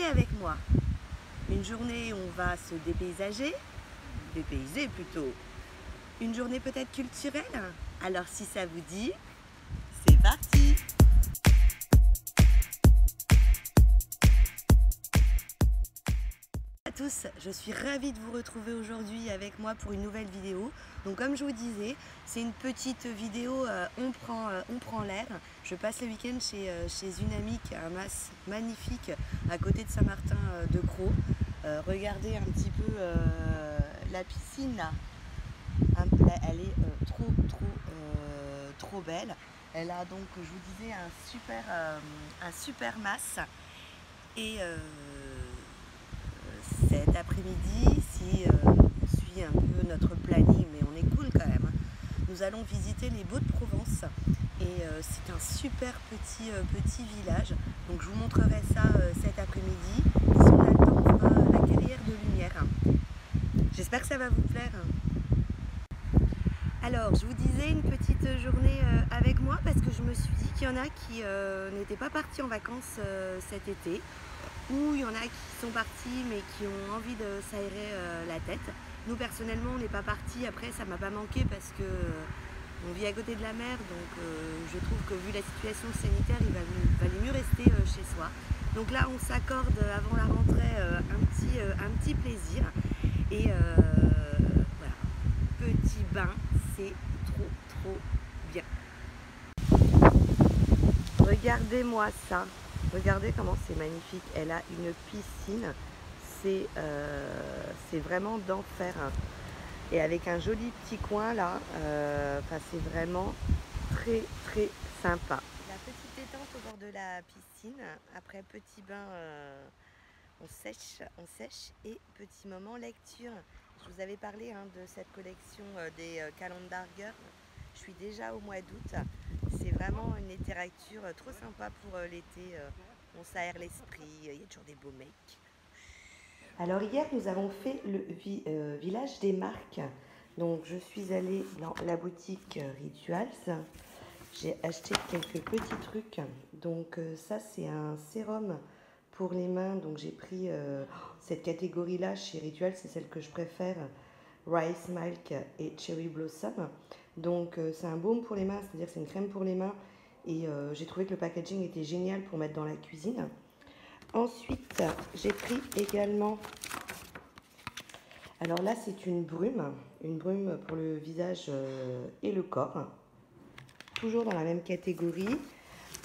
avec moi. Une journée où on va se dépaysager, dépayser plutôt. Une journée peut-être culturelle. Alors si ça vous dit, c'est parti! À tous, je suis ravie de vous retrouver aujourd'hui avec moi pour une nouvelle vidéo. Donc comme je vous disais, c'est une petite vidéo on prend l'air. Je passe le week-end chez une amie qui a un mas magnifique à côté de Saint-Martin-de-Crau. Regardez un petit peu la piscine là. Elle est trop belle. Elle a donc, je vous disais, un super mas. Et cet après-midi, si on suit un peu notre planning, mais on est cool quand même, nous allons visiter les Baux de Provence. Et c'est un super petit village. Donc je vous montrerai ça cet après-midi. Et si on a le temps, on fera la carrière de lumière. J'espère que ça va vous plaire. Alors, je vous disais une petite journée avec moi parce que je me suis dit qu'il y en a qui n'étaient pas partis en vacances cet été, ou il y en a qui sont partis mais qui ont envie de s'aérer la tête. Nous personnellement on n'est pas partis, après ça m'a pas manqué parce que on vit à côté de la mer, donc je trouve que vu la situation sanitaire il valait mieux rester chez soi. Donc là on s'accorde avant la rentrée un petit plaisir et voilà, petit bain, c'est trop bien. Regardez-moi ça. Regardez comment c'est magnifique. Elle a une piscine. C'est vraiment d'enfer. Et avec un joli petit coin là. C'est vraiment très sympa. La petite détente au bord de la piscine. Après petit bain, on sèche et petit moment lecture. Je vous avais parlé de cette collection des Calendar Girls. Je suis déjà au mois d'août. C'est vraiment une littérature trop sympa pour l'été. On s'aère l'esprit, il y a toujours des beaux mecs. Alors hier, nous avons fait le village des marques. Donc je suis allée dans la boutique Rituals. J'ai acheté quelques petits trucs. Donc ça, c'est un sérum pour les mains. Donc j'ai pris cette catégorie-là chez Rituals, c'est celle que je préfère. Rice Milk et Cherry Blossom. Donc c'est un baume pour les mains, c'est-à-dire c'est une crème pour les mains. Et j'ai trouvé que le packaging était génial pour mettre dans la cuisine. Ensuite, j'ai pris également... Alors là, c'est une brume pour le visage et le corps. Toujours dans la même catégorie.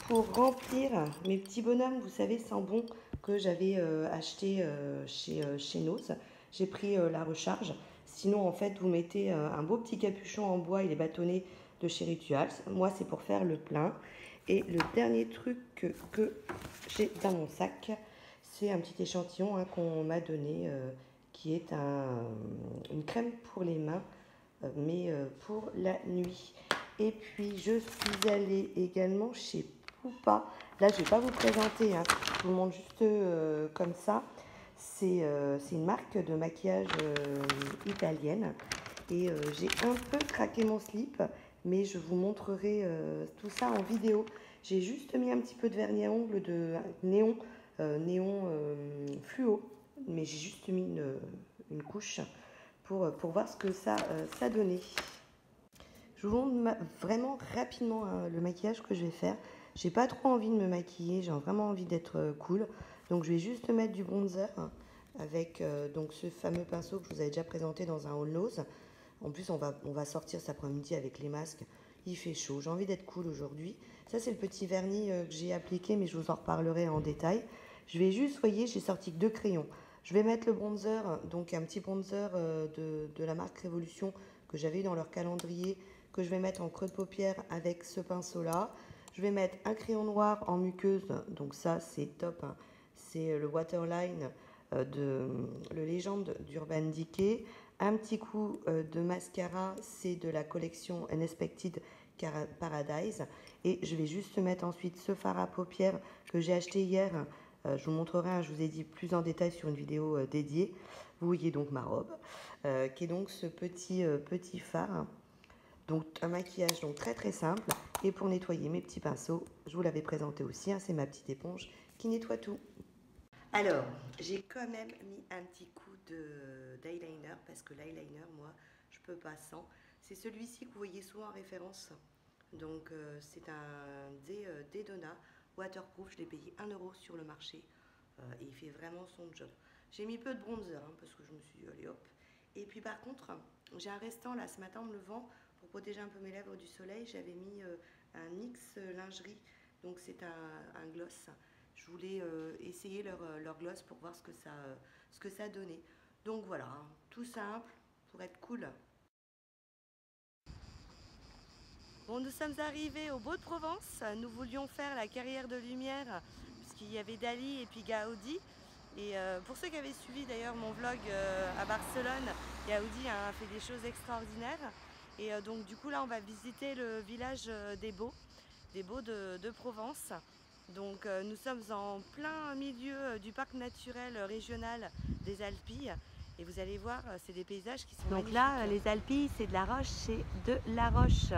Pour remplir mes petits bonhommes, vous savez, sambon que j'avais acheté chez Nose. J'ai pris la recharge. Sinon, en fait, vous mettez un beau petit capuchon en bois, il est bâtonné de chez Rituals. Moi, c'est pour faire le plein. Et le dernier truc que j'ai dans mon sac, c'est un petit échantillon qu'on m'a donné, qui est une crème pour les mains, mais pour la nuit. Et puis, je suis allée également chez Pupa. Là, je ne vais pas vous présenter, je vous montre juste comme ça. C'est une marque de maquillage italienne. Et j'ai un peu craqué mon slip, mais je vous montrerai tout ça en vidéo. J'ai juste mis un petit peu de vernis à ongles de néon fluo, mais j'ai juste mis une couche pour voir ce que ça donnait. Je vous montre vraiment rapidement le maquillage que je vais faire. J'ai pas trop envie de me maquiller, j'ai vraiment envie d'être cool. Donc je vais juste mettre du bronzer avec donc ce fameux pinceau que je vous avais déjà présenté dans un haul nose. En plus on va sortir cet après-midi avec les masques. Il fait chaud, j'ai envie d'être cool aujourd'hui. Ça c'est le petit vernis que j'ai appliqué, mais je vous en reparlerai en détail. Je vais juste, voyez, j'ai sorti que 2 crayons. Je vais mettre le bronzer, donc un petit bronzer de la marque Révolution que j'avais dans leur calendrier, que je vais mettre en creux de paupière avec ce pinceau là. Je vais mettre un crayon noir en muqueuse, donc ça c'est top, c'est le Waterline de le Légende d'Urban Decay. Un petit coup de mascara, c'est de la collection Unexpected Paradise. Et je vais juste mettre ensuite ce fard à paupières que j'ai acheté hier. Je vous montrerai, je vous ai dit plus en détail sur une vidéo dédiée. Vous voyez donc ma robe, qui est donc ce petit fard. Donc un maquillage donc très simple. Et pour nettoyer mes petits pinceaux, je vous l'avais présenté aussi, c'est ma petite éponge qui nettoie tout. Alors, j'ai quand même mis un petit coup d'eyeliner parce que l'eyeliner, moi, je peux pas sans. C'est celui-ci que vous voyez souvent en référence. Donc, c'est un Dedona waterproof. Je l'ai payé 1 € sur le marché et il fait vraiment son job. J'ai mis peu de bronzer hein, parce que je me suis dit, allez hop. Et puis par contre, j'ai un restant là ce matin en me levant pour protéger un peu mes lèvres du soleil. J'avais mis un NYX lingerie, donc c'est un gloss. Je voulais essayer leur gloss pour voir ce que ça donnait. Donc voilà, hein, tout simple pour être cool. Bon, nous sommes arrivés au Beau de Provence. Nous voulions faire la carrière de lumière puisqu'il y avait Dali et puis Gaudi. Et pour ceux qui avaient suivi d'ailleurs mon vlog à Barcelone, Gaudi a fait des choses extraordinaires. Et donc du coup là on va visiter le village des Baux de Provence. Donc nous sommes en plein milieu du parc naturel régional des Alpilles. Et vous allez voir, c'est des paysages qui sont magnifiques. Donc là, les Alpilles, c'est de la roche, c'est de la roche.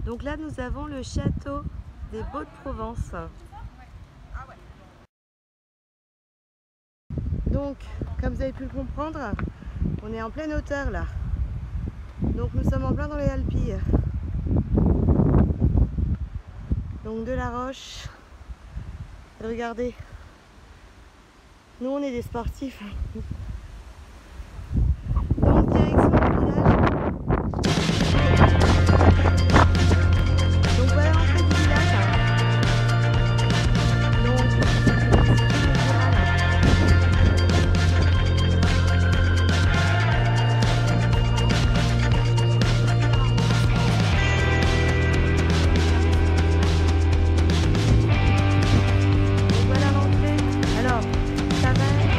Donc là, nous avons le château des Baux de Provence. Donc, comme vous avez pu le comprendre, on est en pleine hauteur là. Donc nous sommes en plein dans les Alpilles. Donc de la roche. Et regardez, nous on est des sportifs. Donc direction le village. Donc voilà l'entrée du village. Donc voilà l'entrée. Alors, ça va être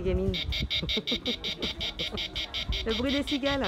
gamine. Le bruit des cigales.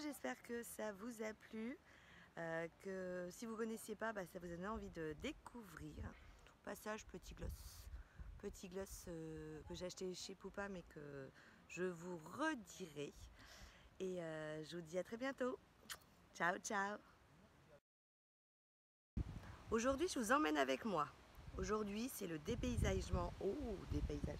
J'espère que ça vous a plu, que si vous ne connaissiez pas, ça vous donne envie de découvrir. Passage petit gloss que j'ai acheté chez Poupa mais que je vous redirai. Et je vous dis à très bientôt. Ciao ciao. Aujourd'hui je vous emmène avec moi. Aujourd'hui c'est le dépaysagement. Oh, dépaysage.